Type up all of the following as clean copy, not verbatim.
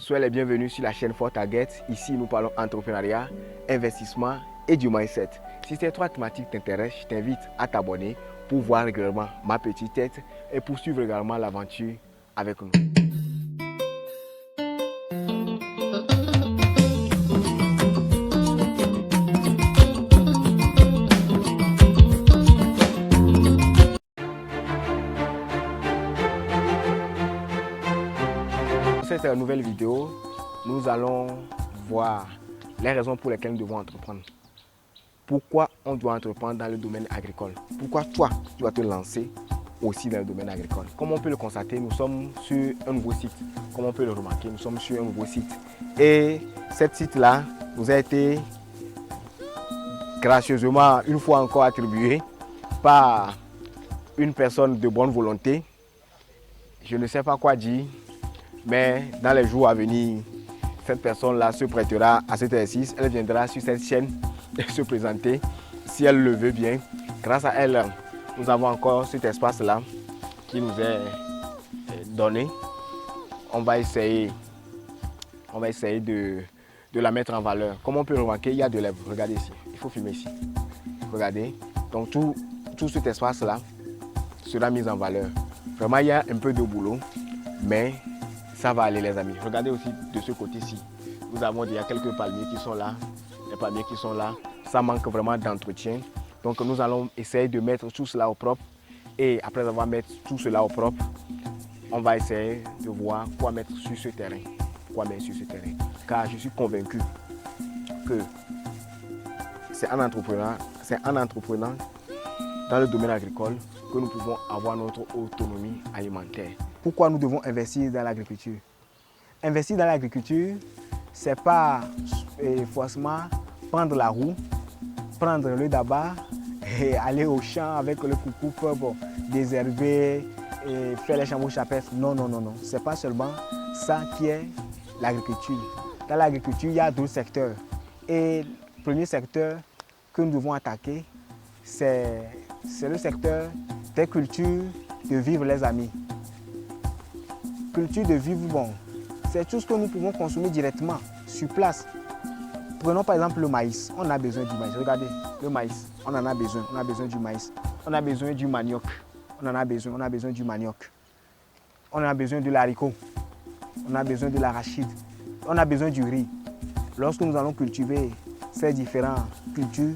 soyez les bienvenus sur la chaîne Fort Target. Ici, nous parlons entrepreneuriat, investissement et du mindset. Si ces trois thématiques t'intéressent, je t'invite à t'abonner pour voir régulièrement ma petite tête et pour suivre également l'aventure avec nous. Dans cette nouvelle vidéo, nous allons voir les raisons pour lesquelles nous devons entreprendre. Pourquoi on doit entreprendre dans le domaine agricole? Pourquoi toi, tu dois te lancer aussi dans le domaine agricole? Comme on peut le constater, nous sommes sur un nouveau site. Comme on peut le remarquer, nous sommes sur un nouveau site. Et cet site-là nous a été gracieusement, une fois encore, attribué par une personne de bonne volonté. Je ne sais pas quoi dire, mais dans les jours à venir, cette personne-là se prêtera à cet exercice. Elle viendra sur cette chaîne se présenter si elle le veut bien. Grâce à elle, nous avons encore cet espace-là qui nous est donné. On va essayer de la mettre en valeur. Comme on peut le remarquer, il y a de l'herbe. Regardez ici. Il faut filmer ici. Regardez. Donc tout cet espace-là sera mis en valeur. Vraiment, il y a un peu de boulot, mais ça va aller les amis. Regardez aussi de ce côté-ci. Nous avons déjà quelques palmiers qui sont là. Les palmiers qui sont là. Ça manque vraiment d'entretien. Donc nous allons essayer de mettre tout cela au propre. Et après avoir mis tout cela au propre, on va essayer de voir quoi mettre sur ce terrain. Car je suis convaincu que c'est en entreprenant dans le domaine agricole que nous pouvons avoir notre autonomie alimentaire. Pourquoi nous devons investir dans l'agriculture? Investir dans l'agriculture, ce n'est pas forcément prendre la roue, prendre le daba et aller au champ avec le coucou pour désherber et faire les champs champêtres. Non. Ce n'est pas seulement ça qui est l'agriculture. Dans l'agriculture, il y a d'autres secteurs. Et le premier secteur que nous devons attaquer, c'est le secteur des cultures de vivre les amis. Culture de vivre, bon, c'est tout ce que nous pouvons consommer directement sur place. Prenons par exemple le maïs. On a besoin du maïs. Regardez, le maïs, on en a besoin. On a besoin du maïs. On a besoin du manioc. On a besoin du manioc. On a besoin de l'haricot. On a besoin de l'arachide. On a besoin du riz. Lorsque nous allons cultiver ces différentes cultures,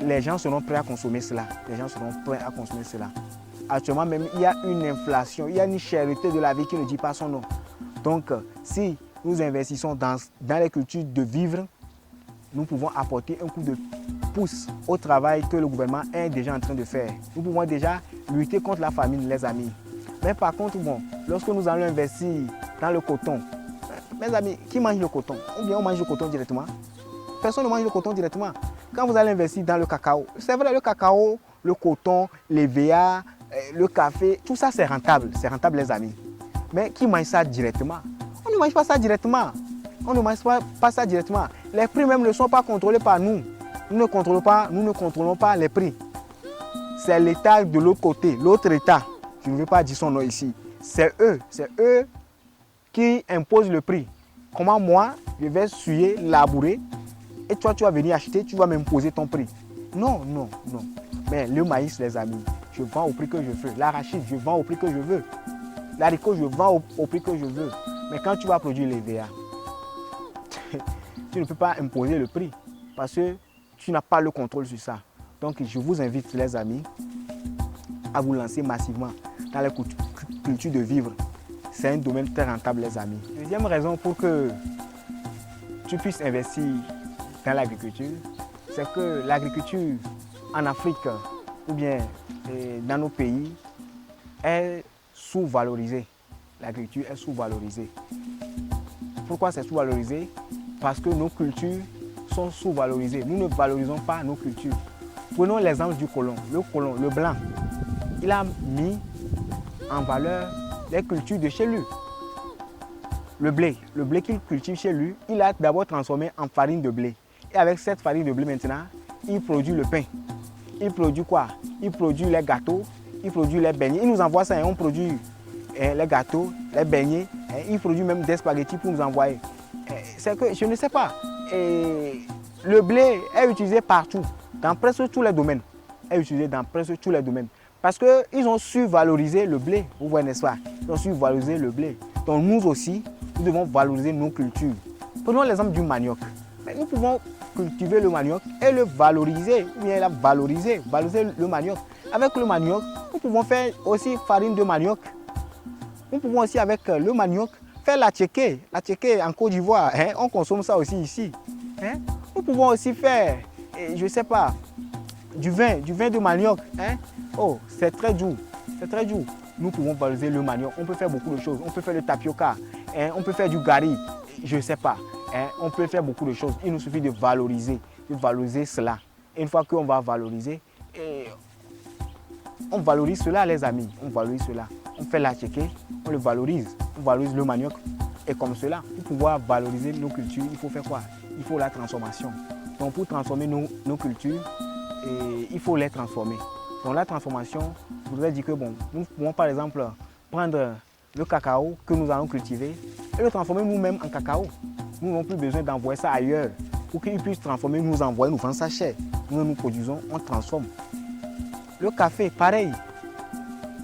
les gens seront prêts à consommer cela. Actuellement même, il y a une inflation, il y a une cherté de la vie qui ne dit pas son nom. Donc, si nous investissons dans les cultures de vivre, nous pouvons apporter un coup de pouce au travail que le gouvernement est déjà en train de faire. Nous pouvons déjà lutter contre la famine, les amis. Mais par contre, bon, lorsque nous allons investir dans le coton, mes amis, qui mange le coton? Ou bien on mange le coton directement? Personne ne mange le coton directement. Quand vous allez investir dans le cacao, c'est vrai, le cacao, le coton, les VA, le café, tout ça c'est rentable les amis. Mais qui mange ça directement? On ne mange pas ça directement. Les prix même ne sont pas contrôlés par nous. Nous ne contrôlons pas les prix. C'est l'État de l'autre côté, l'autre État. Je ne veux pas dire son nom ici. C'est eux qui imposent le prix. Comment moi, je vais suer, labourer, et toi, tu vas venir acheter, tu vas m'imposer ton prix. Non. Mais le maïs, les amis, je vends au prix que je veux. L'arachide, je vends au prix que je veux. L'haricot, je vends au prix que je veux. Mais quand tu vas produire les VA, tu ne peux pas imposer le prix parce que tu n'as pas le contrôle sur ça. Donc, je vous invite, les amis, à vous lancer massivement dans la culture de vivre. C'est un domaine très rentable, les amis. Deuxième raison pour que tu puisses investir dans l'agriculture, c'est que l'agriculture en Afrique ou bien dans nos pays est sous-valorisée. L'agriculture est sous-valorisée. Pourquoi c'est sous-valorisé? Parce que nos cultures sont sous-valorisées. Nous ne valorisons pas nos cultures. Prenons l'exemple du colon. Le blanc, il a mis en valeur les cultures de chez lui. Le blé qu'il cultive chez lui, il a d'abord transformé en farine de blé. Et avec cette farine de blé maintenant, il produit le pain. Il produit quoi? Il produit les gâteaux, il produit les beignets. Il nous envoie ça et on produit les gâteaux, les beignets Il produit même des spaghettis pour nous envoyer. C'est que je ne sais pas. Et le blé est utilisé partout, dans presque tous les domaines. Est utilisé dans presque tous les domaines. Parce qu'ils ont su valoriser le blé, vous voyez, n'est-ce pas? Ils ont su valoriser le blé. Donc nous aussi, nous devons valoriser nos cultures. Prenons l'exemple du manioc. Nous pouvons cultiver le manioc et le valoriser, ou bien valoriser le manioc. Avec le manioc, nous pouvons faire aussi farine de manioc. Nous pouvons aussi avec le manioc faire la tchéké. La tchéké en Côte d'Ivoire, on consomme ça aussi ici. Nous pouvons aussi faire, je ne sais pas, du vin de manioc. Oh, c'est très doux, c'est très doux. Nous pouvons valoriser le manioc. On peut faire beaucoup de choses. On peut faire le tapioca, on peut faire du gari, je ne sais pas. On peut faire beaucoup de choses. Il nous suffit de valoriser cela. Et une fois qu'on va valoriser, on valorise cela, les amis. On valorise cela. On fait la tchéké, on le valorise. On valorise le manioc. Et comme cela, pour pouvoir valoriser nos cultures, il faut faire quoi? Il faut la transformation. Donc pour transformer nos cultures, il faut les transformer. Donc la transformation voudrait dire que nous pouvons par exemple prendre le cacao que nous allons cultiver et le transformer nous-mêmes en cacao. Nous n'avons plus besoin d'envoyer ça ailleurs pour qu'ils puissent transformer, nous envoyer, nous vendre ça cher. Nous produisons, on transforme. Le café, pareil.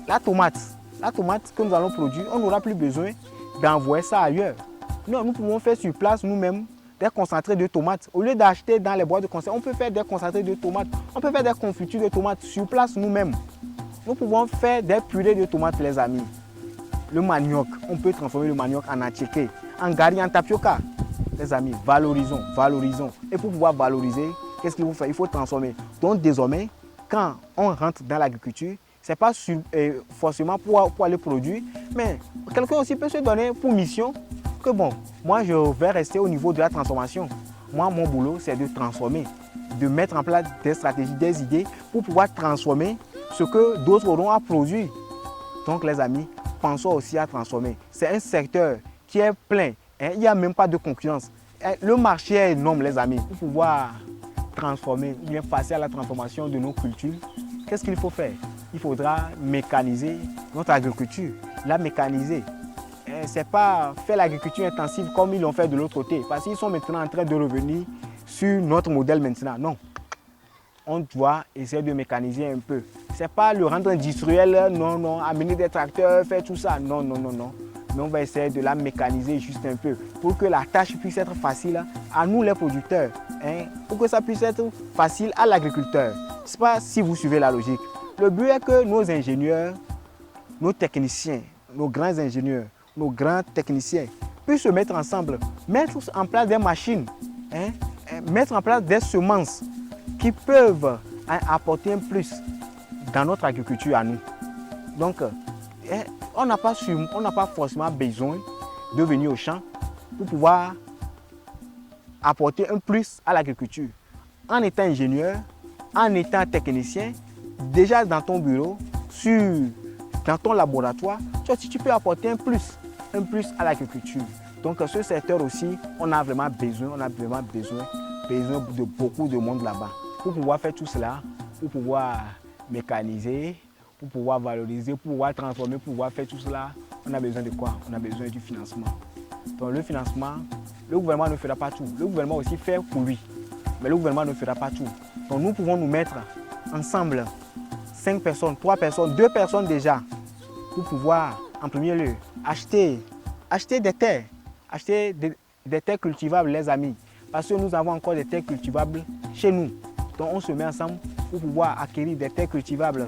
La tomate que nous allons produire, on n'aura plus besoin d'envoyer ça ailleurs. Non, nous pouvons faire sur place nous-mêmes des concentrés de tomates. Au lieu d'acheter dans les boîtes de conserve, on peut faire des concentrés de tomates. On peut faire des confitures de tomates sur place nous-mêmes. Nous pouvons faire des purées de tomates, les amis. Le manioc, on peut transformer le manioc en attiéké, en gari, en tapioca. Les amis, valorisons. Et pour pouvoir valoriser, qu'est-ce qu'il faut faire? Il faut transformer. Donc désormais, quand on rentre dans l'agriculture, ce n'est pas forcément pour aller produire, mais quelqu'un aussi peut se donner pour mission que moi je vais rester au niveau de la transformation. Moi, mon boulot, c'est de transformer, de mettre en place des stratégies, des idées pour pouvoir transformer ce que d'autres auront à produire. Donc les amis, pensons aussi à transformer. C'est un secteur qui est plein. Il n'y a même pas de concurrence. Le marché est énorme, les amis. Pour pouvoir transformer, bien passer à la transformation de nos cultures, qu'est-ce qu'il faut faire? Il faudra mécaniser notre agriculture, la mécaniser. Ce n'est pas faire l'agriculture intensive comme ils l'ont fait de l'autre côté, parce qu'ils sont maintenant en train de revenir sur notre modèle maintenant. Non, on doit essayer de mécaniser un peu. Ce n'est pas le rendre industriel, non, amener des tracteurs, faire tout ça, non. Mais on va essayer de la mécaniser juste un peu pour que la tâche puisse être facile à nous les producteurs, pour que ça puisse être facile à l'agriculteur. Je ne sais pas si vous suivez la logique. Le but est que nos ingénieurs, nos techniciens, nos grands ingénieurs, nos grands techniciens puissent se mettre ensemble, mettre en place des machines, mettre en place des semences qui peuvent apporter un plus dans notre agriculture à nous. Donc, on n'a pas forcément besoin de venir au champ pour pouvoir apporter un plus à l'agriculture. En étant ingénieur, en étant technicien, déjà dans ton bureau, dans ton laboratoire, tu peux apporter un plus à l'agriculture. Donc ce secteur aussi, on a vraiment besoin de beaucoup de monde là-bas. Pour pouvoir faire tout cela, pour pouvoir mécaniser, pour pouvoir valoriser, pour pouvoir transformer, pour pouvoir faire tout cela, on a besoin de quoi? On a besoin du financement. Donc le financement, le gouvernement ne fera pas tout. Le gouvernement aussi fait pour lui, mais le gouvernement ne fera pas tout. Donc nous pouvons nous mettre ensemble, 5 personnes, 3 personnes, 2 personnes déjà, pour pouvoir, en premier lieu, acheter des terres, acheter des terres cultivables, les amis. Parce que nous avons encore des terres cultivables chez nous. Donc on se met ensemble pour pouvoir acquérir des terres cultivables.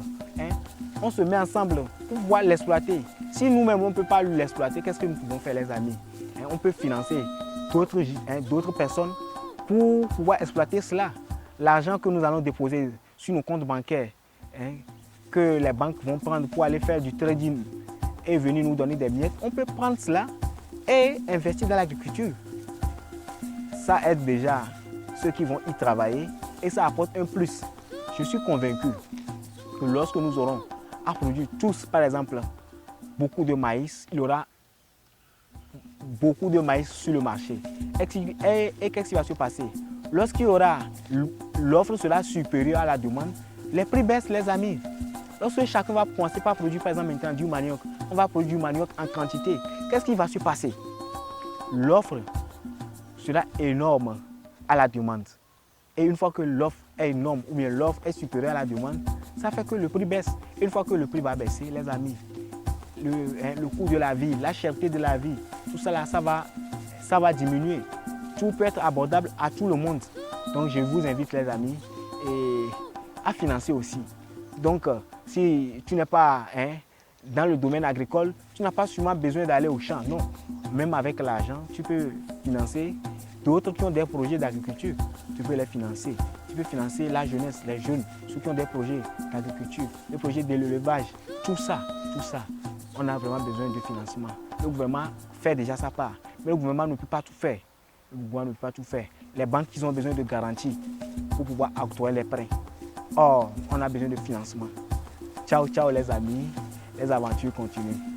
On se met ensemble pour pouvoir l'exploiter. Si nous-mêmes on ne peut pas l'exploiter, qu'est-ce que nous pouvons faire, les amis? On peut financer d'autres personnes pour pouvoir exploiter cela. L'argent que nous allons déposer sur nos comptes bancaires, que les banques vont prendre pour aller faire du trading et venir nous donner des miettes, on peut prendre cela et investir dans l'agriculture. Ça aide déjà ceux qui vont y travailler et ça apporte un plus. Je suis convaincu que lorsque nous aurons à produire tous, par exemple, beaucoup de maïs, il y aura beaucoup de maïs sur le marché. Et qu'est-ce qui va se passer? Lorsqu'il y aura l'offre sera supérieure à la demande, les prix baissent, les amis. Lorsque chacun va commencer par produire, par exemple, maintenant du manioc, on va produire du manioc en quantité. Qu'est-ce qui va se passer? L'offre sera énorme à la demande. Et une fois que l'offre est énorme ou bien l'offre est supérieure à la demande, ça fait que le prix baisse. Une fois que le prix va baisser, les amis, le coût de la vie, la cherté de la vie, tout ça là, ça va diminuer. Tout peut être abordable à tout le monde. Donc je vous invite les amis à financer aussi. Donc si tu n'es pas dans le domaine agricole, tu n'as pas sûrement besoin d'aller au champ. Non, même avec l'argent, tu peux financer d'autres qui ont des projets d'agriculture. Tu peux les financer. Tu peux financer la jeunesse, les jeunes, ceux qui ont des projets d'agriculture, des projets d'élevage. Tout ça, on a vraiment besoin de financement. Le gouvernement fait déjà sa part, mais le gouvernement ne peut pas tout faire. Le gouvernement ne peut pas tout faire. Les banques, ils ont besoin de garanties pour pouvoir octroyer les prêts. Or, on a besoin de financement. Ciao, ciao les amis. Les aventures continuent.